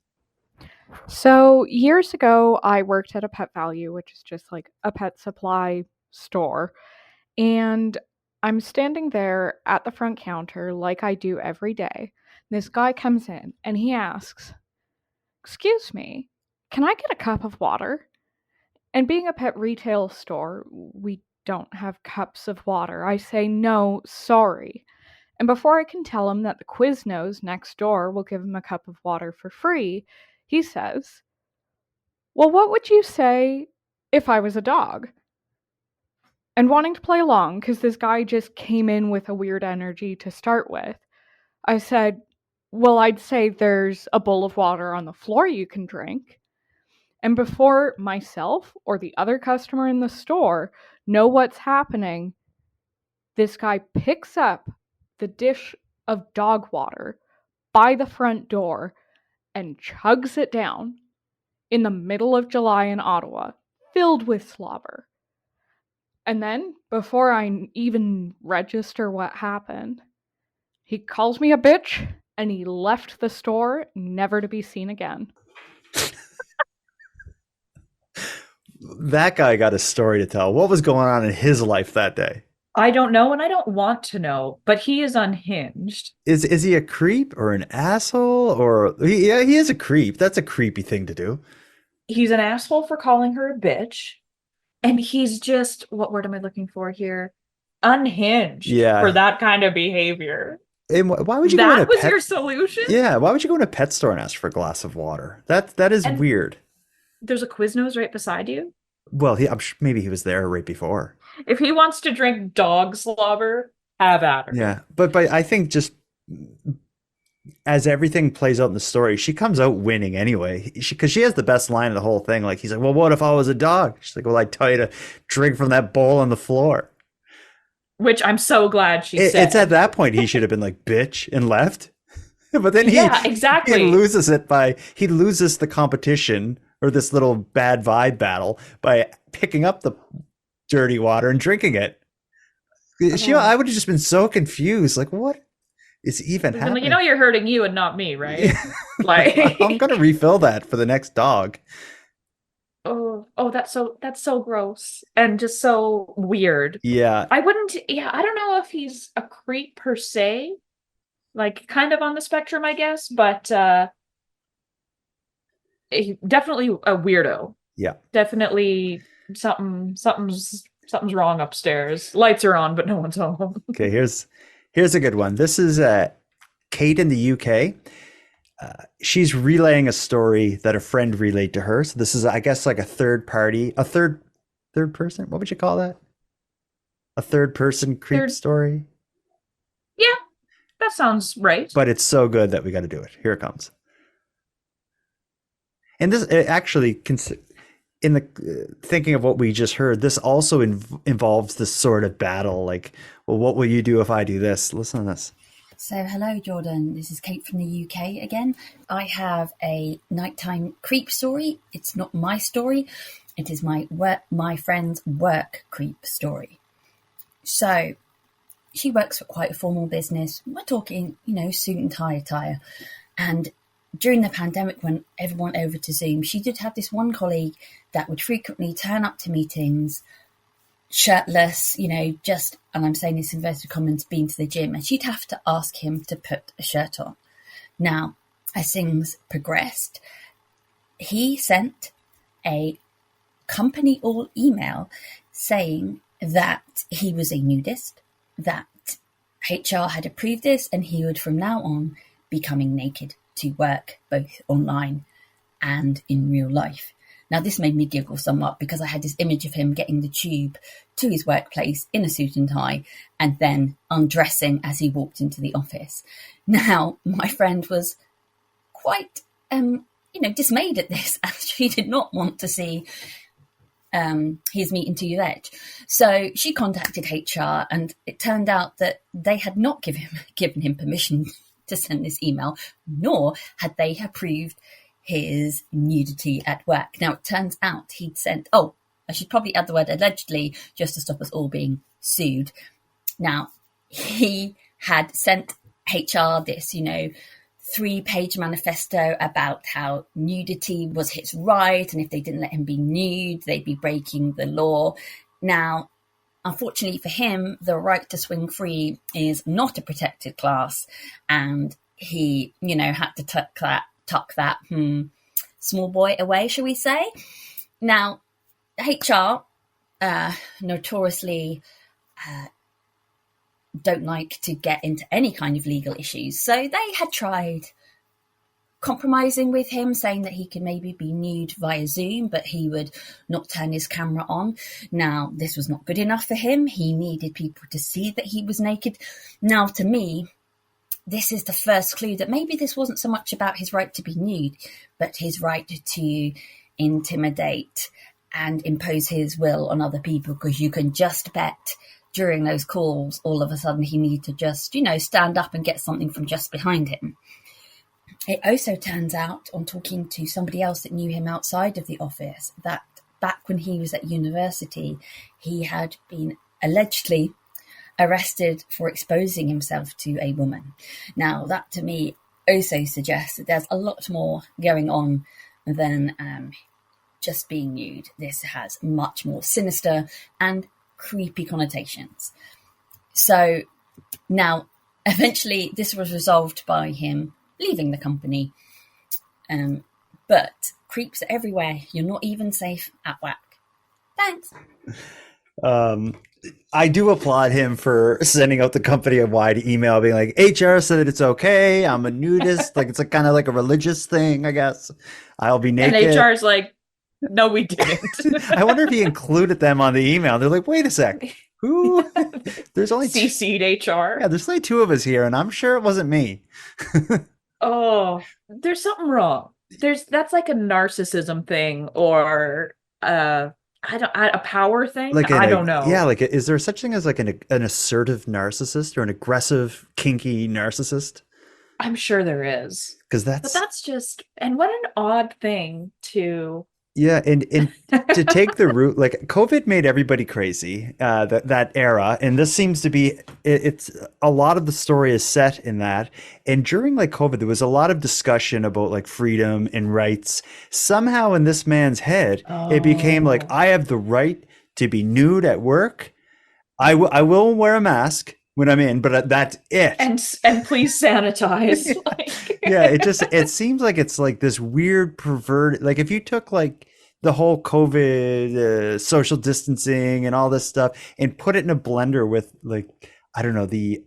So years ago, I worked at a Pet Value, which is just like a pet supply store. And I'm standing there at the front counter like I do every day. This guy comes in and he asks, "Excuse me, can I get a cup of water?" And being a pet retail store, we don't have cups of water. I say, "No, sorry." And before I can tell him that the Quiznos next door will give him a cup of water for free, he says, "Well, what would you say if I was a dog?" And wanting to play along, because this guy just came in with a weird energy to start with, I said, "Well, I'd say there's a bowl of water on the floor you can drink." And before myself or the other customer in the store know what's happening, this guy picks up the dish of dog water by the front door and chugs it down in the middle of July in Ottawa, filled with slobber. And then, before I even register what happened, he calls me a bitch and he left the store never to be seen again. That guy got a story to tell. What was going on in his life that day? I don't know, and I don't want to know, but he is unhinged. Is he a creep or an asshole? Or yeah, he is a creep. That's a creepy thing to do. He's an asshole for calling her a bitch, and he's just, what word am I looking for here? Unhinged for that kind of behavior. And why would you that go in a was your solution? Yeah, why would you go in a pet store and ask for a glass of water? That is weird. There's a Quiznos right beside you. Well, maybe he was there right before. If he wants to drink dog slobber, have at her. Yeah, but I think just as everything plays out in the story, she comes out winning anyway. Because she has the best line of the whole thing. Like, he's like, well, what if I was a dog? She's like, well, I'd tell you to drink from that bowl on the floor. Which I'm so glad she said. It's at that point he should have been like, bitch, and left. But then exactly. He loses the competition or this little bad vibe battle by picking up the dirty water and drinking it. I would have just been so confused. Like, what is even happening? Like, you know, you're hurting you and not me, right? Like, I'm going to refill that for the next dog. Oh, that's so gross and just so weird. Yeah. I don't know if he's a creep per se, like kind of on the spectrum, I guess, but definitely a weirdo. Yeah. Definitely something's wrong upstairs. Lights are on, but no one's home. Okay, here's a good one. This is Kate in the UK. She's relaying a story that a friend relayed to her. So this is, I guess, like a third party, a third person. What would you call that? A third person creep story? Yeah, that sounds right. But it's so good that we got to do it. Here it comes. And this actually, in the thinking of what we just heard, this also involves this sort of battle. Like, well, what will you do if I do this? Listen to this. So, hello, Jordan. This is Kate from the UK again. I have a nighttime creep story. It's not my story. It is my friend's work creep story. So, she works for quite a formal business. We're talking, suit and tie attire. And during the pandemic, when everyone went over to Zoom, she did have this one colleague that would frequently turn up to meetings shirtless, and I'm saying this in inverted commas, being to the gym, and she'd have to ask him to put a shirt on. Now, as things progressed, he sent a company all email saying that he was a nudist, that HR had approved this, and he would from now on be coming naked to work, both online and in real life. Now, this made me giggle somewhat because I had this image of him getting the tube to his workplace in a suit and tie and then undressing as he walked into the office. Now, my friend was quite, dismayed at this, and she did not want to see his meeting to that. So she contacted HR, and it turned out that they had not given him permission to send this email, nor had they approved his nudity at work. Now, it turns out he'd sent, I should probably add the word allegedly just to stop us all being sued. Now, he had sent HR this, 3-page manifesto about how nudity was his right, and if they didn't let him be nude, they'd be breaking the law. Now, unfortunately for him, the right to swing free is not a protected class, and he, had to tuck that small boy away, shall we say. Now, HR notoriously don't like to get into any kind of legal issues. So they had tried compromising with him, saying that he could maybe be nude via Zoom, but he would not turn his camera on. Now, this was not good enough for him. He needed people to see that he was naked. Now, to me, this is the first clue that maybe this wasn't so much about his right to be nude, but his right to intimidate and impose his will on other people, because you can just bet during those calls, all of a sudden he needed to just, stand up and get something from just behind him. It also turns out, on talking to somebody else that knew him outside of the office, that back when he was at university, he had been allegedly arrested for exposing himself to a woman. Now, that to me also suggests that there's a lot more going on than just being nude. This has much more sinister and creepy connotations. So now, eventually, this was resolved by him leaving the company. But creeps are everywhere. You're not even safe at work. Thanks. I do applaud him for sending out the company a wide email being like, HR said it's okay. I'm a nudist. Like, it's a kind of like a religious thing, I guess. I'll be naked. And HR's like, no, we didn't. I wonder if he included them on the email. They're like, wait a sec. Who? There's only CC'd HR. Yeah, there's only 2 of us here, and I'm sure it wasn't me. Oh, there's something wrong. That's like a narcissism thing, or a power thing. Like I don't know. Yeah, like is there such thing as like an assertive narcissist or an aggressive, kinky narcissist? I'm sure there is. But that's just, and what an odd thing to. Yeah, and to take the route, like COVID made everybody crazy, that era, and this seems to be, it's a lot of the story is set in that. And during like COVID, there was a lot of discussion about like freedom and rights. Somehow in this man's head, it became like, I have the right to be nude at work. I will wear a mask when I'm in, but that's it. And please sanitize. Yeah, it seems like it's like this weird perverted, like if you took like the whole COVID social distancing and all this stuff and put it in a blender with like, I don't know, the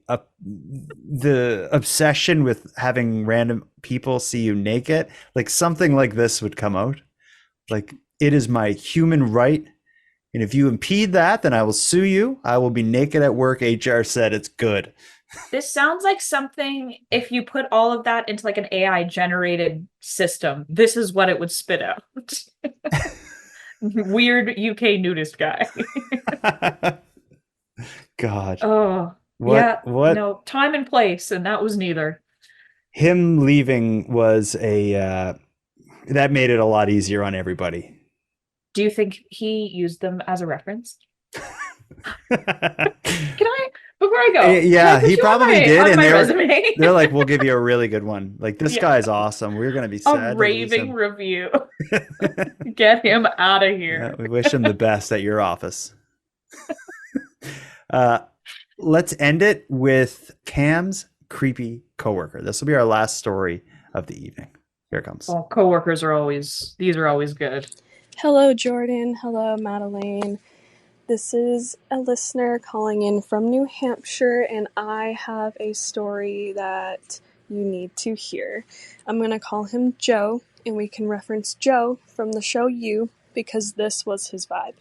obsession with having random people see you naked, like something like this would come out. Like, it is my human right. And if you impede that, then I will sue you. I will be naked at work. HR said it's good. This sounds like something, if you put all of that into like an AI generated system, this is what it would spit out. Weird UK nudist guy. God. Oh, what? No, time and place, and that was neither. Him leaving was that made it a lot easier on everybody. Do you think he used them as a reference? Can I, before I go? Yeah, he probably did. And they're like, we'll give you a really good one. Like, this guy's awesome. We're going to be sad. A raving review. Get him out of here. Yeah, we wish him the best at your office. Let's end it with Cam's creepy coworker. This will be our last story of the evening. Here it comes. Well, coworkers are always good. Hello, Jordan. Hello, Madeline. This is a listener calling in from New Hampshire, and I have a story that you need to hear. I'm going to call him Joe, and we can reference Joe from the show You, because this was his vibe.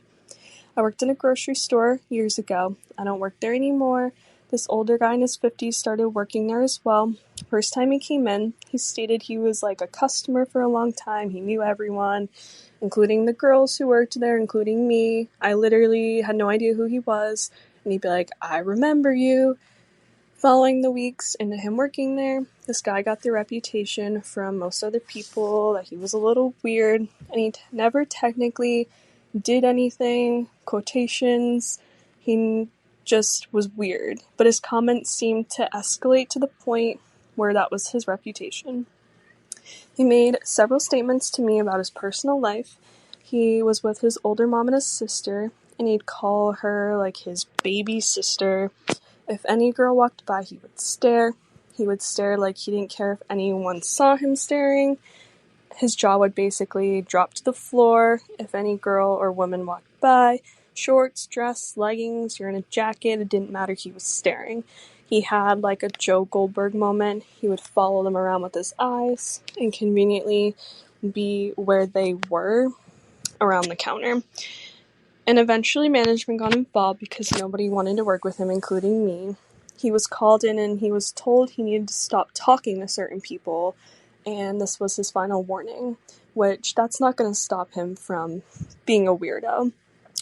I worked in a grocery store years ago. I don't work there anymore. This older guy in his 50s started working there as well. First time he came in, he stated he was like a customer for a long time. He knew everyone, including the girls who worked there, including me. I literally had no idea who he was. And he'd be like, I remember you. Following the weeks into him working there, this guy got the reputation from most other people that he was a little weird. And he never technically did anything. Quotations. He just was weird. But his comments seemed to escalate to the point where that was his reputation. He made several statements to me about his personal life. He was with his older mom and his sister, and he'd call her like his baby sister. If any girl walked by, he would stare. He would stare like he didn't care if anyone saw him staring. His jaw would basically drop to the floor if any girl or woman walked by. Shorts, dress, leggings, you're in a jacket, it didn't matter, he was staring. He had like a Joe Goldberg moment. He would follow them around with his eyes and conveniently be where they were around the counter. And eventually management got involved because nobody wanted to work with him, including me. He was called in and he was told he needed to stop talking to certain people, and this was his final warning, which that's not going to stop him from being a weirdo.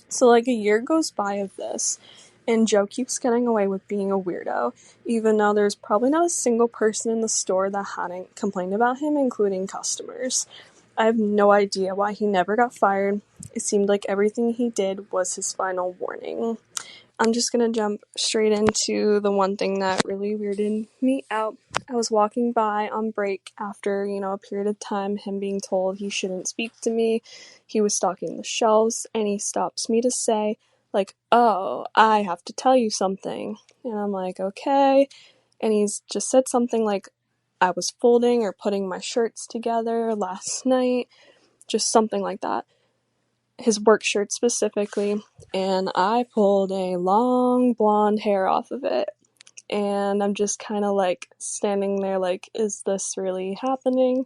So like a year goes by of this, and Joe keeps getting away with being a weirdo, even though there's probably not a single person in the store that hadn't complained about him, including customers. I have no idea why he never got fired. It seemed like everything he did was his final warning. I'm just gonna jump straight into the one thing that really weirded me out. I was walking by on break after, a period of time, him being told he shouldn't speak to me. He was stocking the shelves, and he stops me to say, like, "Oh, I have to tell you something." And I'm like, "Okay." And he's just said something like, "I was folding or putting my shirts together last night." Just something like that. His work shirt specifically, and I pulled a long blonde hair off of it, and I'm just kind of like standing there like, is this really happening?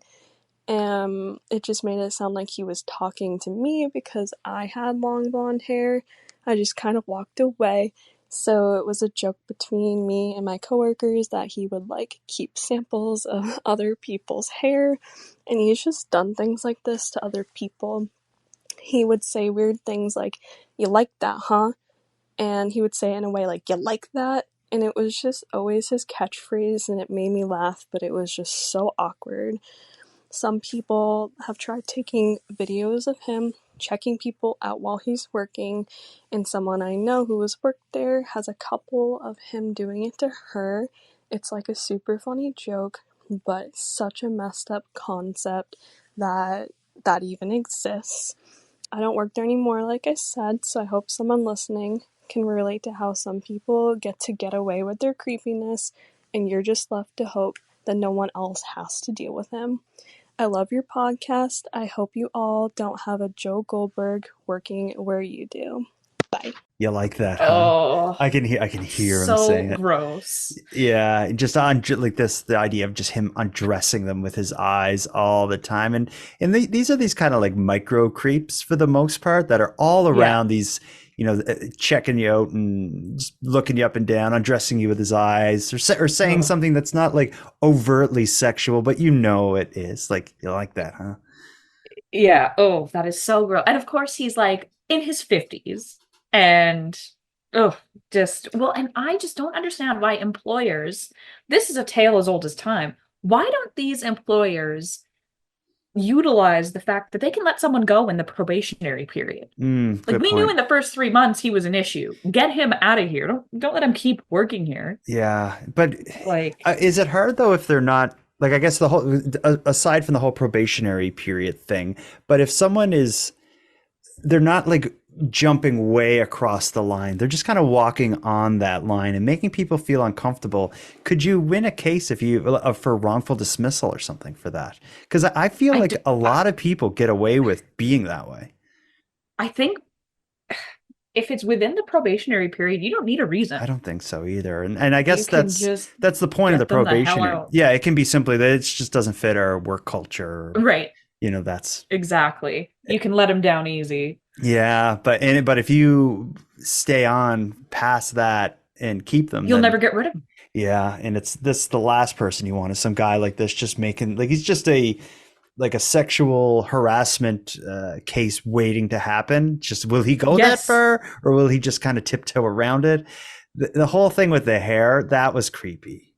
And it just made it sound like he was talking to me because I had long blonde hair. I just kind of walked away. So it was a joke between me and my coworkers that he would like keep samples of other people's hair, and he's just done things like this to other people. He would say weird things like, "You like that, huh?" And he would say it in a way like, "You like that?" And it was just always his catchphrase, and it made me laugh, but it was just so awkward. Some people have tried taking videos of him checking people out while he's working, and someone I know who has worked there has a couple of him doing it to her. It's like a super funny joke, but such a messed up concept that even exists. I don't work there anymore, like I said, so I hope someone listening can relate to how some people get away with their creepiness, and you're just left to hope that no one else has to deal with him. I love your podcast. I hope you all don't have a Joe Goldberg working where you do. Bye. You like that, huh? Oh, I can hear him so saying it. gross. Yeah, just on like this, the idea of just him undressing them with his eyes all the time, and these are these kind of like micro creeps for the most part that are all around these, checking you out and just looking you up and down, undressing you with his eyes, or saying something that's not like overtly sexual, but it is. Like, you like that, huh? Yeah. Oh, that is so gross. And of course, he's like in his 50s. And and I just don't understand why employers, this is a tale as old as time. Why don't these employers utilize the fact that they can let someone go in the probationary period? Like, we knew in the first 3 months he was an issue. Get him out of here. Don't let him keep working here. Yeah, but Like, is it hard though if they're not, like, I guess the whole, aside from the whole probationary period thing, but if someone they're not like jumping way across the line, they're just kind of walking on that line and making people feel uncomfortable, could you win a case for wrongful dismissal or something for that? Because I feel like a lot of people get away with being that way. I think if it's within the probationary period, you don't need a reason. I don't think so either. And I guess that's the point of the probationary. Yeah, it can be simply that it just doesn't fit our work culture. Right. That's exactly. You can let them down easy. Yeah, but if you stay on past that and keep them, you'll never get rid of them. Yeah, and it's the last person you want is some guy like this just making, like, he's just a sexual harassment case waiting to happen. Just, will he go that far, or will he just kind of tiptoe around it? The whole thing with the hair, that was creepy.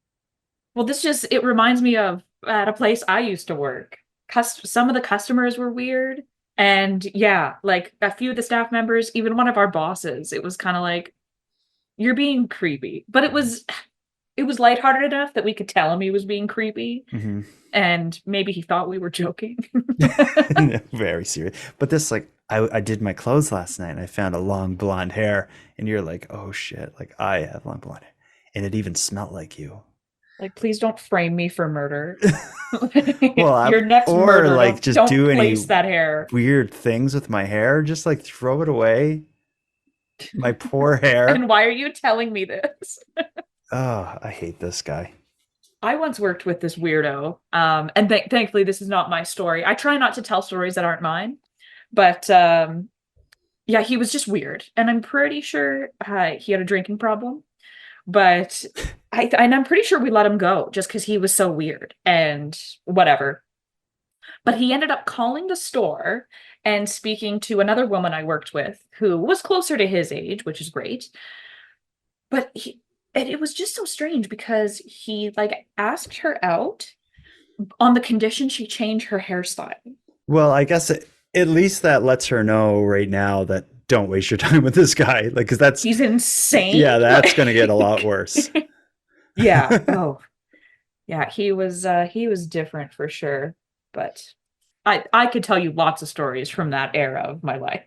Well, it reminds me of at a place I used to work. Some of the customers were weird. And yeah, like a few of the staff members, even one of our bosses, it was kind of like, you're being creepy. But it was lighthearted enough that we could tell him he was being creepy. Mm-hmm. And maybe he thought we were joking. Very serious. But this, like, I did my clothes last night and I found a long blonde hair, and you're like, oh shit, like, I have long blonde hair. And it even smelled like you. Like, please don't frame me for murder. Well, your next murder, like, don't do place any that hair. Weird things with my hair. Just like throw it away. My poor hair. And why are you telling me this? Oh, I hate this guy. I once worked with this weirdo, and thankfully this is not my story. I try not to tell stories that aren't mine, but yeah, he was just weird, and I'm pretty sure he had a drinking problem. But I'm pretty sure we let him go just because he was so weird and whatever. But he ended up calling the store and speaking to another woman I worked with who was closer to his age, which is great. But it was just so strange because he like asked her out on the condition she change her hairstyle. Well, I guess At least that lets her know right now that don't waste your time with this guy. Like, because that's He's insane. Yeah, that's going to get a lot worse. Yeah. Oh, yeah. He was different for sure. But I could tell you lots of stories from that era of my life.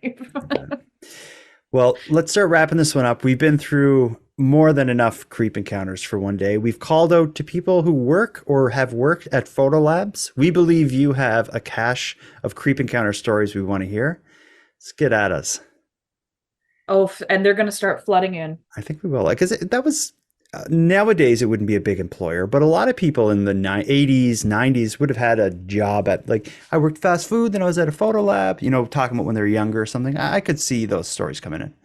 Well, let's start wrapping this one up. We've been through more than enough creep encounters for one day. We've called out to people who work or have worked at photo labs. We believe you have a cache of creep encounter stories we want to hear. Let's get at us. Oh, and they're going to start flooding in. I think we will. Because that was, nowadays it wouldn't be a big employer, but a lot of people in the 80s, 90s would have had a job at, like, I worked fast food, then I was at a photo lab, talking about when they were younger or something. I could see those stories coming in.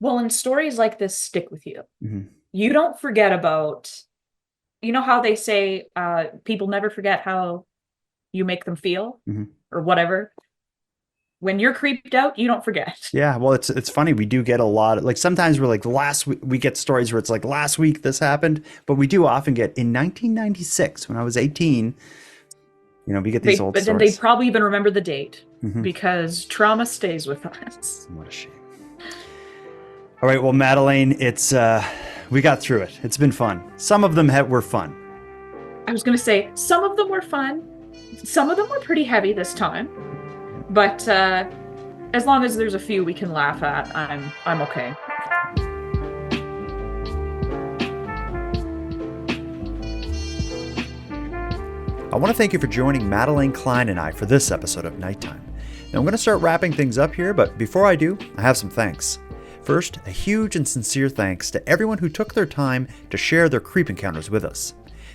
Well, and stories like this stick with you. Mm-hmm. You don't forget about, how they say people never forget how you make them feel or whatever. When you're creeped out, you don't forget. Yeah, well, it's funny. We do get a lot of, like, sometimes we're like, last week, we get stories where it's like, last week this happened. But we do often get, in 1996, when I was 18, we get these old but stories. Then they probably even remember the date because trauma stays with us. What a shame. All right, well, Madeline, it's we got through it. It's been fun. Some of them were fun. I was going to say, some of them were fun. Some of them were pretty heavy this time. But as long as there's a few we can laugh at, I'm okay. I want to thank you for joining Madeline Klein and I for this episode of Nighttime. Now, I'm going to start wrapping things up here, but before I do, I have some thanks. First, a huge and sincere thanks to everyone who took their time to share their creep encounters with us.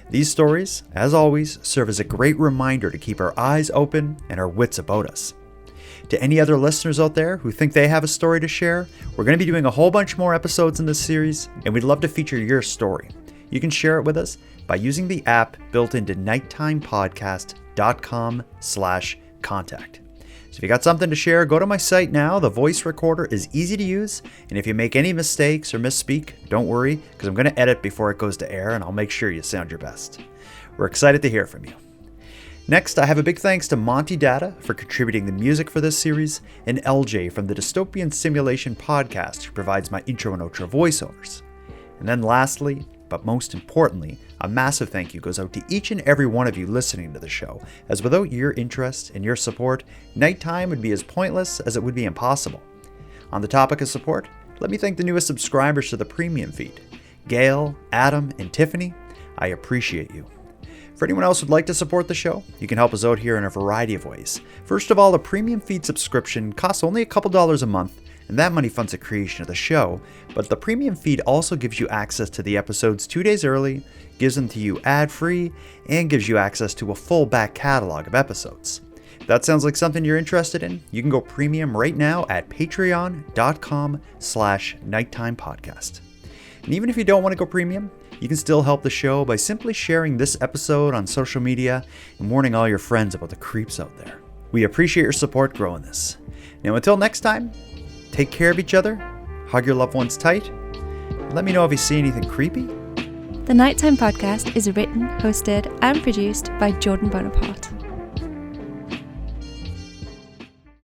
These stories, as always, serve as a great reminder to keep our eyes open and our wits about us. To any other listeners out there who think they have a story to share, we're going to be doing a whole bunch more episodes in this series, and we'd love to feature your story. You can share it with us by using the app built into nighttimepodcast.com/contact. So if you got something to share, go to my site now. The voice recorder is easy to use, and if you make any mistakes or misspeak, don't worry, because I'm going to edit before it goes to air, and I'll make sure you sound your best. We're excited to hear from you. Next, I have a big thanks to Monty Datta for contributing the music for this series, and LJ from the Dystopian Simulation podcast, who provides my intro and outro voiceovers. And then lastly, but most importantly, a massive thank you goes out to each and every one of you listening to the show, as without your interest and your support, Nighttime would be as pointless as it would be impossible. On the topic of support, let me thank the newest subscribers to the premium feed. Gail, Adam, and Tiffany, I appreciate you. For anyone else who'd like to support the show, you can help us out here in a variety of ways. First of all, the premium feed subscription costs only a couple dollars a month, and that money funds the creation of the show, but the premium feed also gives you access to the episodes 2 days early, gives them to you ad-free, and gives you access to a full back catalog of episodes. If that sounds like something you're interested in, you can go premium right now at patreon.com/nighttimepodcast. And even if you don't want to go premium, you can still help the show by simply sharing this episode on social media and warning all your friends about the creeps out there. We appreciate your support growing this. Now until next time, take care of each other, hug your loved ones tight, and let me know if you see anything creepy. The Nighttime Podcast is written, hosted, and produced by Jordan Bonaparte.